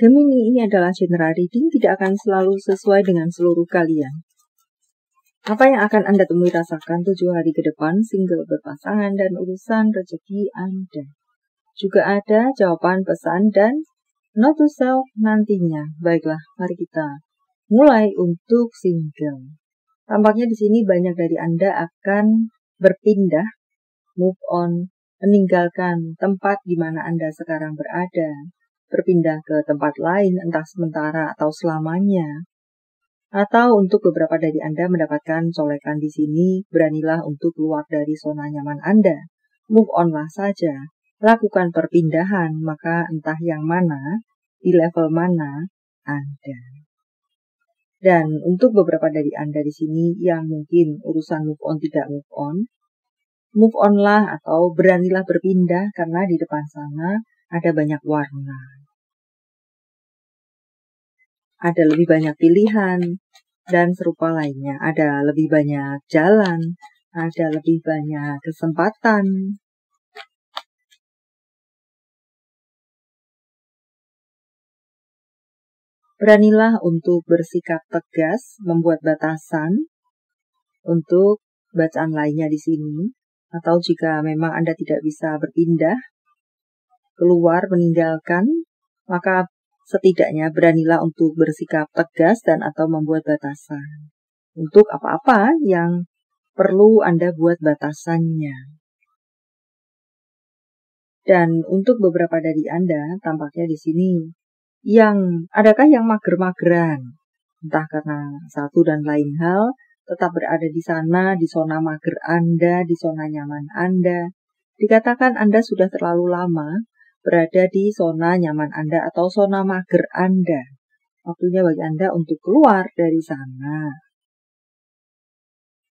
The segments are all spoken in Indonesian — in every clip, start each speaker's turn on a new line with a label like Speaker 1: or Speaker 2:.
Speaker 1: Gemini, ini adalah general reading, tidak akan selalu sesuai dengan seluruh kalian. Apa yang akan Anda temui rasakan 7 hari ke depan, single, berpasangan, dan urusan rezeki Anda. Juga ada jawaban pesan dan note to self nantinya. Baiklah, mari kita mulai untuk single. Tampaknya di sini banyak dari Anda akan berpindah, move on, meninggalkan tempat di mana Anda sekarang berada. Berpindah ke tempat lain, entah sementara atau selamanya. Atau untuk beberapa dari Anda mendapatkan colekan di sini, beranilah untuk keluar dari zona nyaman Anda. Move on-lah saja. Lakukan perpindahan, maka entah yang mana, di level mana Anda. Dan untuk beberapa dari Anda di sini yang mungkin urusan move on tidak move on-lah atau beranilah berpindah karena di depan sana ada banyak warna. Ada lebih banyak pilihan, dan serupa lainnya. Ada lebih banyak jalan, ada lebih banyak kesempatan. Beranilah untuk bersikap tegas, membuat batasan untuk bacaan lainnya di sini. Atau jika memang Anda tidak bisa berpindah, keluar, meninggalkan, maka setidaknya beranilah untuk bersikap tegas dan atau membuat batasan. Untuk apa-apa yang perlu Anda buat batasannya. Dan untuk beberapa dari Anda, tampaknya di sini, adakah yang mager-mageran? Entah karena satu dan lain hal, tetap berada di sana, di zona mager Anda, di zona nyaman Anda. Dikatakan Anda sudah terlalu lama berada di zona nyaman Anda atau zona mager Anda. Waktunya bagi Anda untuk keluar dari sana.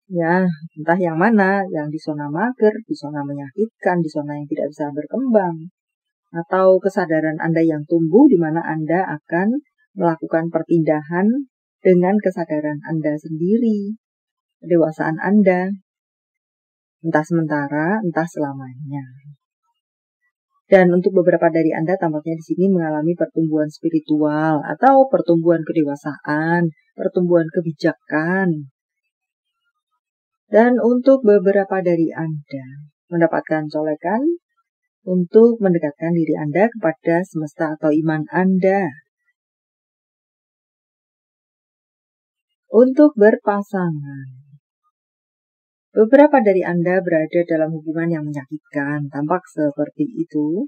Speaker 1: Ya, entah yang mana, yang di zona mager, di zona menyakitkan, di zona yang tidak bisa berkembang. Atau kesadaran Anda yang tumbuh di mana Anda akan melakukan perpindahan dengan kesadaran Anda sendiri, kedewasaan Anda, entah sementara, entah selamanya. Dan untuk beberapa dari Anda tampaknya di sini mengalami pertumbuhan spiritual atau pertumbuhan kedewasaan, pertumbuhan kebijakan. Dan untuk beberapa dari Anda mendapatkan colekan untuk mendekatkan diri Anda kepada semesta atau iman Anda. Untuk berpasangan. Beberapa dari Anda berada dalam hubungan yang menyakitkan, tampak seperti itu.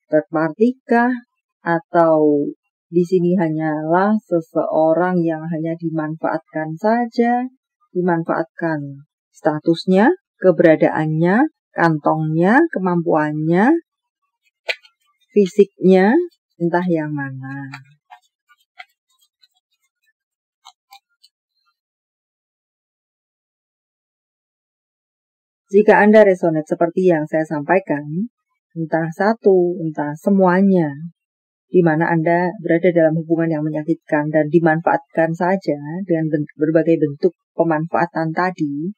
Speaker 1: Third party kah? Atau di sini hanyalah seseorang yang hanya dimanfaatkan saja, dimanfaatkan statusnya, keberadaannya, kantongnya, kemampuannya, fisiknya, entah yang mana. Jika Anda resonate seperti yang saya sampaikan, entah satu, entah semuanya, di mana Anda berada dalam hubungan yang menyakitkan dan dimanfaatkan saja dengan berbagai bentuk pemanfaatan tadi,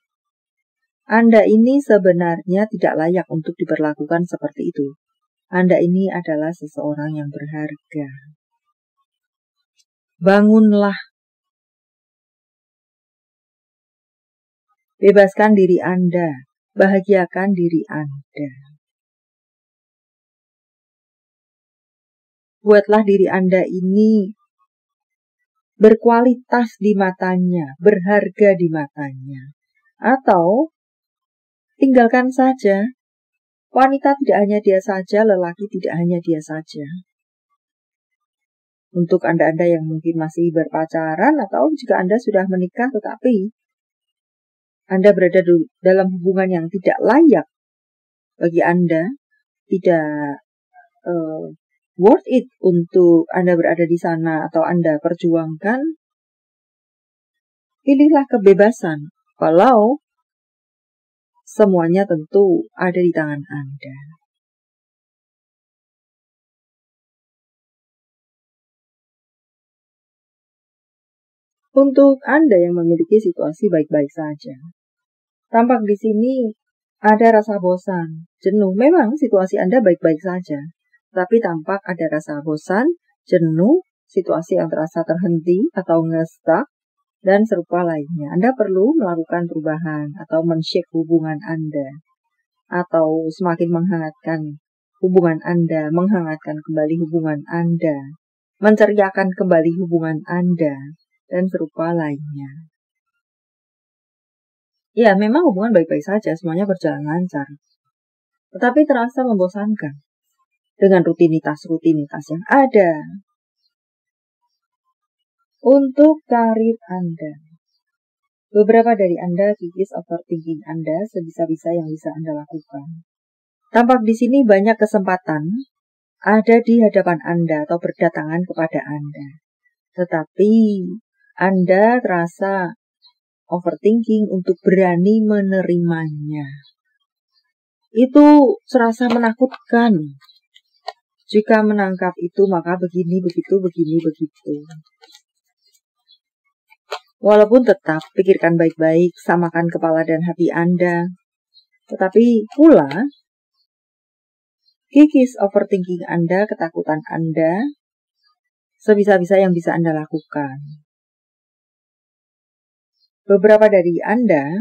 Speaker 1: Anda ini sebenarnya tidak layak untuk diperlakukan seperti itu. Anda ini adalah seseorang yang berharga. Bangunlah. Bebaskan diri Anda. Bahagiakan diri Anda. Buatlah diri Anda ini berkualitas di matanya, berharga di matanya. Atau tinggalkan saja. Wanita tidak hanya dia saja, lelaki tidak hanya dia saja. Untuk Anda-Anda yang mungkin masih berpacaran atau jika Anda sudah menikah tetapi Anda berada dalam hubungan yang tidak layak bagi Anda, tidak worth it untuk Anda berada di sana atau Anda perjuangkan, pilihlah kebebasan. Walau semuanya tentu ada di tangan Anda. Untuk Anda yang memiliki situasi baik-baik saja, tampak di sini ada rasa bosan, jenuh. Memang situasi Anda baik-baik saja, tapi tampak ada rasa bosan, jenuh, situasi yang terasa terhenti atau nge-stuck, dan serupa lainnya. Anda perlu melakukan perubahan atau men-shake hubungan Anda, atau semakin menghangatkan hubungan Anda, menghangatkan kembali hubungan Anda, menceriakan kembali hubungan Anda, dan serupa lainnya. Ya, memang hubungan baik-baik saja, semuanya berjalan lancar. Tetapi terasa membosankan dengan rutinitas-rutinitas yang ada. Untuk karir Anda, beberapa dari Anda kikis overthinking Anda sebisa-bisa yang bisa Anda lakukan. Tampak di sini banyak kesempatan ada di hadapan Anda atau berdatangan kepada Anda. Tetapi Anda terasa overthinking untuk berani menerimanya. Itu serasa menakutkan. Jika menangkap itu maka begini, begitu, begini, begitu. Walaupun tetap pikirkan baik-baik, samakan kepala dan hati Anda. Tetapi pula, kikis overthinking Anda, ketakutan Anda, sebisa-bisa yang bisa Anda lakukan. Beberapa dari Anda,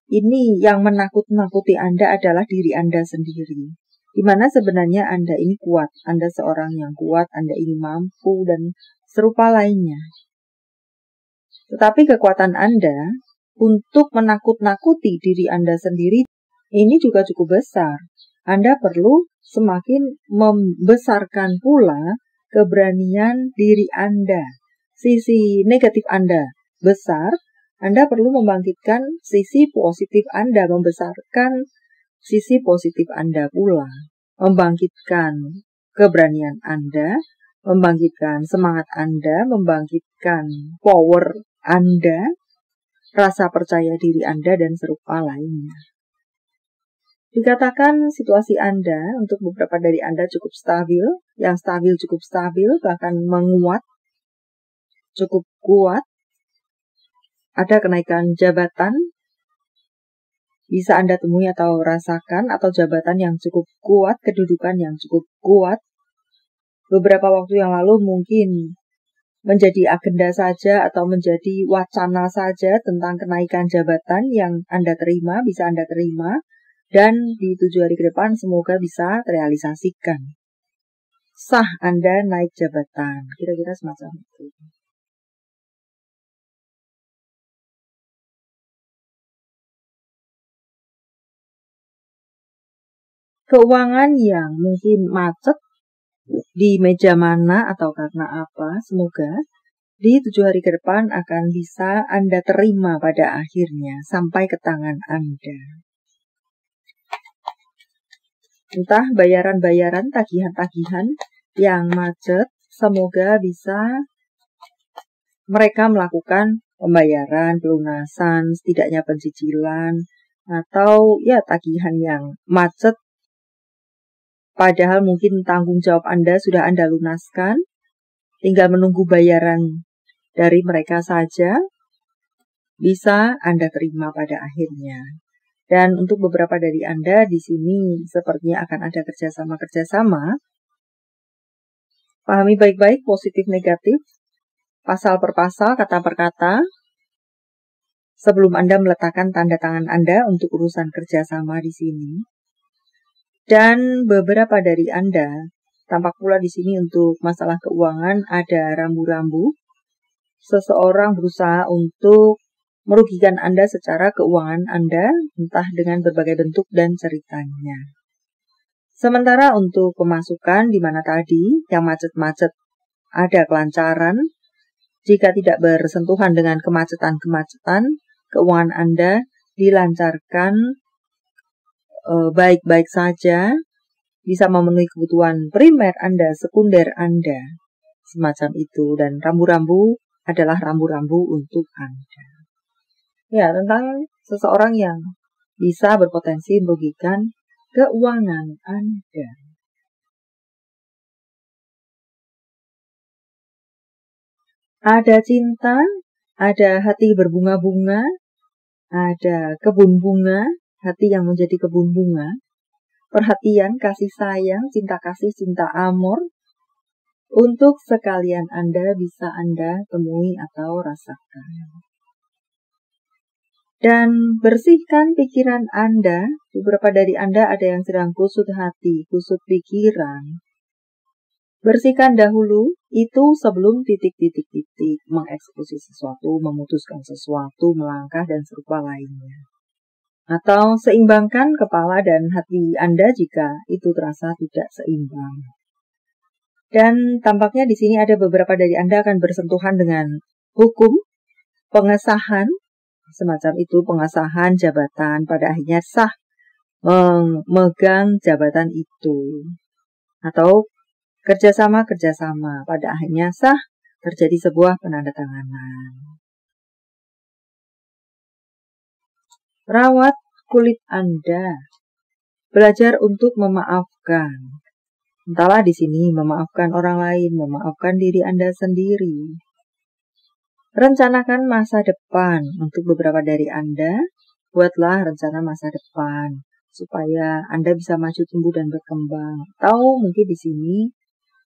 Speaker 1: ini yang menakut-nakuti Anda adalah diri Anda sendiri. Di mana sebenarnya Anda ini kuat, Anda seorang yang kuat, Anda ini mampu, dan serupa lainnya. Tetapi kekuatan Anda untuk menakut-nakuti diri Anda sendiri ini juga cukup besar. Anda perlu semakin membesarkan pula keberanian diri Anda. Sisi negatif Anda besar, Anda perlu membangkitkan sisi positif Anda, membesarkan sisi positif Anda pula. Membangkitkan keberanian Anda, membangkitkan semangat Anda, membangkitkan power Anda, rasa percaya diri Anda, dan serupa lainnya. Dikatakan situasi Anda untuk beberapa dari Anda cukup stabil, yang stabil cukup stabil, bahkan menguat, cukup kuat. Ada kenaikan jabatan, bisa Anda temui atau rasakan, atau jabatan yang cukup kuat, kedudukan yang cukup kuat. Beberapa waktu yang lalu mungkin menjadi agenda saja atau menjadi wacana saja tentang kenaikan jabatan yang Anda terima, bisa Anda terima, dan di 7 hari ke depan semoga bisa terrealisasikan. Sah Anda naik jabatan, kira-kira semacam itu. Keuangan yang mungkin macet di meja mana atau karena apa, semoga di 7 hari ke depan akan bisa Anda terima pada akhirnya sampai ke tangan Anda. Entah bayaran-bayaran, tagihan-tagihan yang macet, semoga bisa mereka melakukan pembayaran, pelunasan, setidaknya pencicilan, atau ya tagihan yang macet. Padahal mungkin tanggung jawab Anda sudah Anda lunaskan, tinggal menunggu bayaran dari mereka saja, bisa Anda terima pada akhirnya. Dan untuk beberapa dari Anda di sini sepertinya akan ada kerjasama. Pahami baik-baik positif negatif, pasal per pasal, kata per kata, sebelum Anda meletakkan tanda tangan Anda untuk urusan kerjasama di sini. Dan beberapa dari Anda, tampak pula di sini untuk masalah keuangan ada rambu-rambu. Seseorang berusaha untuk merugikan Anda secara keuangan Anda, entah dengan berbagai bentuk dan ceritanya. Sementara untuk pemasukan, di mana tadi yang macet-macet ada kelancaran, jika tidak bersentuhan dengan kemacetan-kemacetan, keuangan Anda dilancarkan baik-baik saja, bisa memenuhi kebutuhan primer Anda, sekunder Anda, semacam itu. Dan rambu-rambu adalah rambu-rambu untuk Anda. Ya, tentang seseorang yang bisa berpotensi merugikan keuangan Anda. Ada cinta, ada hati berbunga-bunga, ada kebun bunga, hati yang menjadi kebun bunga, perhatian, kasih sayang, cinta kasih, cinta amor, untuk sekalian Anda bisa Anda temui atau rasakan. Dan bersihkan pikiran Anda. Beberapa dari Anda ada yang sedang kusut hati, kusut pikiran. Bersihkan dahulu itu sebelum titik-titik-titik mengeksekusi sesuatu, memutuskan sesuatu, melangkah, dan serupa lainnya. Atau seimbangkan kepala dan hati Anda jika itu terasa tidak seimbang. Dan tampaknya di sini ada beberapa dari Anda akan bersentuhan dengan hukum, pengesahan, semacam itu, pengesahan jabatan, pada akhirnya sah memegang jabatan itu. Atau kerjasama, pada akhirnya sah terjadi sebuah penandatanganan. Rawat kulit Anda. Belajar untuk memaafkan. Entahlah di sini memaafkan orang lain, memaafkan diri Anda sendiri. Rencanakan masa depan untuk beberapa dari Anda. Buatlah rencana masa depan supaya Anda bisa maju, tumbuh, dan berkembang. Atau mungkin di sini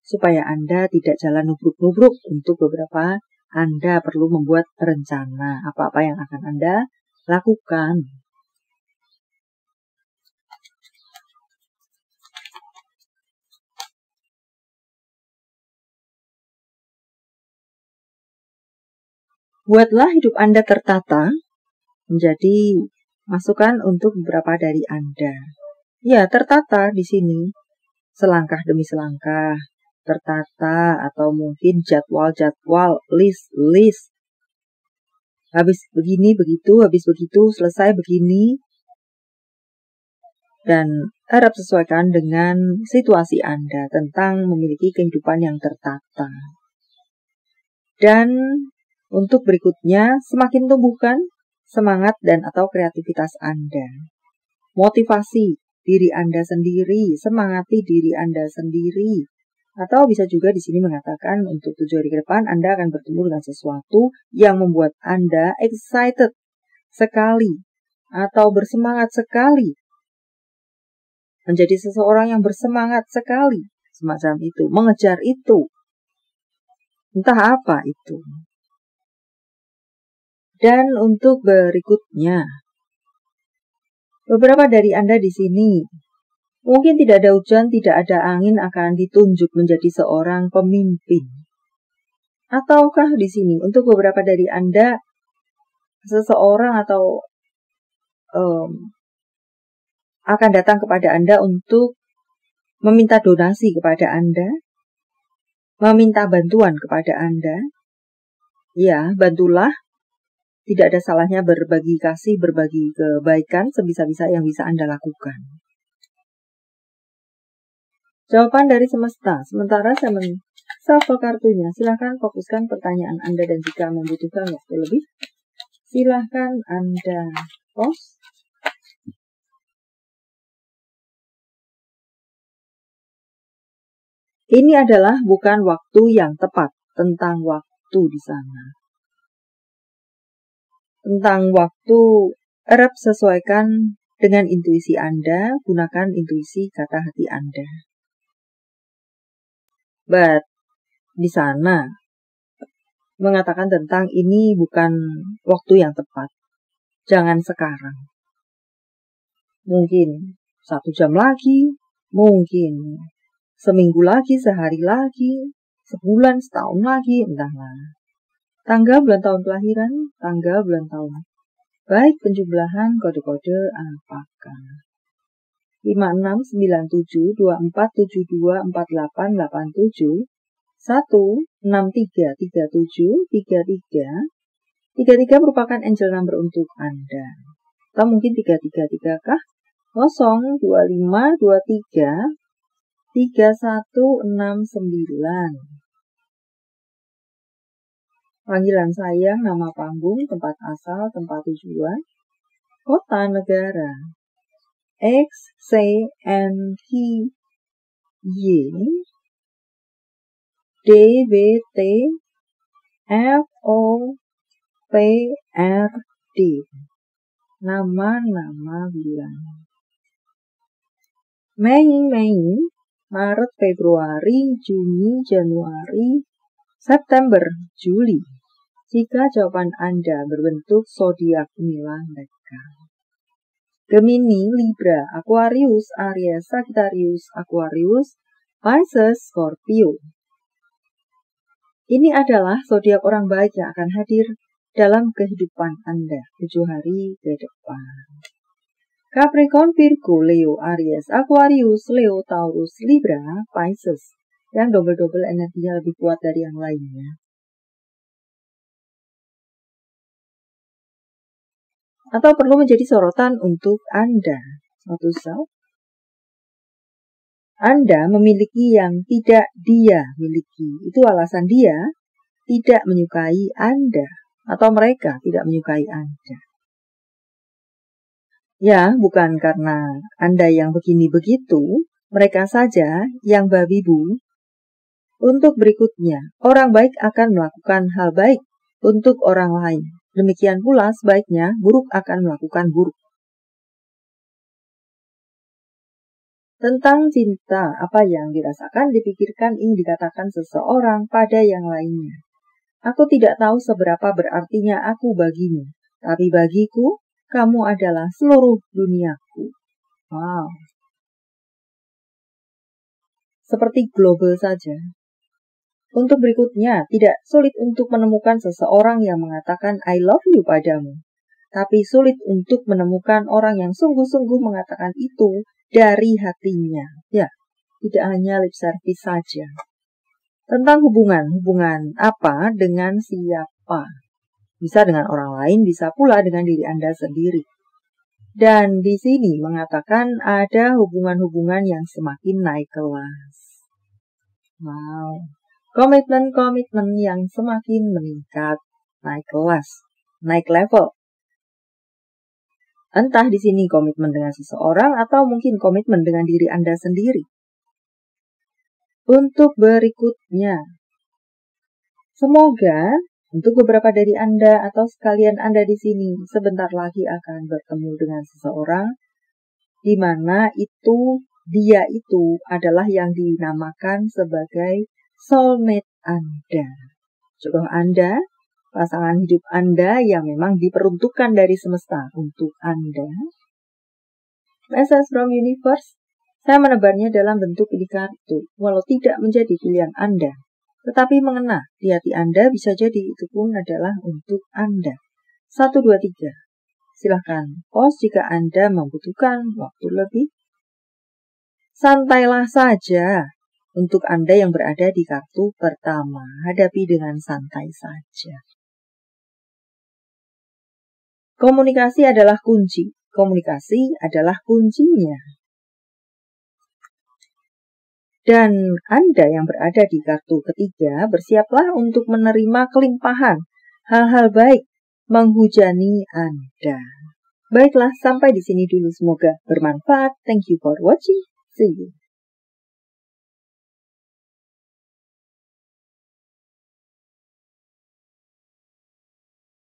Speaker 1: supaya Anda tidak jalan nubruk-nubruk. Untuk beberapa Anda perlu membuat rencana apa-apa yang akan Anda lakukan. Buatlah hidup Anda tertata. Menjadi masukan untuk beberapa dari Anda. Ya, tertata di sini. Selangkah demi selangkah. Tertata atau mungkin jadwal-jadwal, list. Habis begini, begitu, habis begitu, selesai begini. Dan harap sesuaikan dengan situasi Anda tentang memiliki kehidupan yang tertata. Dan untuk berikutnya, semakin tumbuhkan semangat dan atau kreativitas Anda. Motivasi diri Anda sendiri, semangati diri Anda sendiri. Atau bisa juga di sini mengatakan untuk 7 hari ke depan Anda akan bertemu dengan sesuatu yang membuat Anda excited sekali atau bersemangat sekali. Menjadi seseorang yang bersemangat sekali, semacam itu, mengejar itu. Entah apa itu. Dan untuk berikutnya, beberapa dari Anda di sini, mungkin tidak ada hujan, tidak ada angin akan ditunjuk menjadi seorang pemimpin. Ataukah di sini, untuk beberapa dari Anda, seseorang atau akan datang kepada Anda untuk meminta donasi kepada Anda, meminta bantuan kepada Anda. Ya, bantulah. Tidak ada salahnya berbagi kasih, berbagi kebaikan sebisa-bisa yang bisa Anda lakukan. Jawaban dari semesta. Sementara saya men-shuffle kartunya, silahkan fokuskan pertanyaan Anda dan jika membutuhkan waktu lebih, silahkan Anda pause. Ini adalah bukan waktu yang tepat tentang waktu di sana. Tentang waktu, harap sesuaikan dengan intuisi Anda, gunakan intuisi kata hati Anda. But di sana mengatakan tentang ini bukan waktu yang tepat. Jangan sekarang. Mungkin 1 jam lagi, mungkin seminggu lagi, sehari lagi, sebulan, setahun lagi, entahlah. Tanggal, bulan, tahun kelahiran, tanggal, bulan, tahun. Baik penjumlahan kode-kode apakah? 569724724887 1633733 merupakan angel number untuk Anda. Atau mungkin 333 kah? 02523 3169. Panggilan sayang, nama panggung, tempat asal, tempat tujuan, kota, negara. X, C, N, T, Y, D, B, T, F, O, P, R, D. Nama-nama bulan. Mei, Maret, Februari, Juni, Januari, September, Juli. Jika jawaban Anda berbentuk zodiak, inilah mereka. Gemini, Libra, Aquarius, Aries, Sagittarius, Aquarius, Pisces, Scorpio. Ini adalah zodiak orang baik yang akan hadir dalam kehidupan Anda 7 hari ke depan. Capricorn, Virgo, Leo, Aries, Aquarius, Leo, Taurus, Libra, Pisces. Yang double-double energinya lebih kuat dari yang lainnya. Atau perlu menjadi sorotan untuk Anda. Suatu saat, Anda memiliki yang tidak dia miliki. Itu alasan dia tidak menyukai Anda. Atau mereka tidak menyukai Anda. Ya, bukan karena Anda yang begini-begitu. Mereka saja yang babi bu. Untuk berikutnya, orang baik akan melakukan hal baik untuk orang lain. Demikian pula sebaiknya buruk akan melakukan buruk. Tentang cinta, apa yang dirasakan, dipikirkan, ingin dikatakan seseorang pada yang lainnya. Aku tidak tahu seberapa berartinya aku bagimu, tapi bagiku, kamu adalah seluruh duniaku. Wow. Seperti global saja. Untuk berikutnya, tidak sulit untuk menemukan seseorang yang mengatakan I love you padamu. Tapi sulit untuk menemukan orang yang sungguh-sungguh mengatakan itu dari hatinya. Ya, tidak hanya lip service saja. Tentang hubungan apa dengan siapa. Bisa dengan orang lain, bisa pula dengan diri Anda sendiri. Dan di sini mengatakan ada hubungan-hubungan yang semakin naik kelas. Wow. Komitmen-komitmen yang semakin meningkat, naik kelas, naik level. Entah di sini komitmen dengan seseorang atau mungkin komitmen dengan diri Anda sendiri. Untuk berikutnya, semoga untuk beberapa dari Anda atau sekalian Anda di sini sebentar lagi akan bertemu dengan seseorang di mana dia itu adalah yang dinamakan sebagai soulmate Anda. Jodoh Anda, pasangan hidup Anda yang memang diperuntukkan dari semesta untuk Anda. Message from Universe, saya menebarnya dalam bentuk pilih kartu, walau tidak menjadi pilihan Anda. Tetapi mengena di hati Anda bisa jadi itu pun adalah untuk Anda. 1, 2, 3. Silahkan pause jika Anda membutuhkan waktu lebih. Santailah saja. Untuk Anda yang berada di kartu pertama, hadapi dengan santai saja. Komunikasi adalah kunci. Komunikasi adalah kuncinya. Dan Anda yang berada di kartu ketiga, bersiaplah untuk menerima kelimpahan. Hal-hal baik menghujani Anda. Baiklah, sampai di sini dulu. Semoga bermanfaat. Thank you for watching. See you.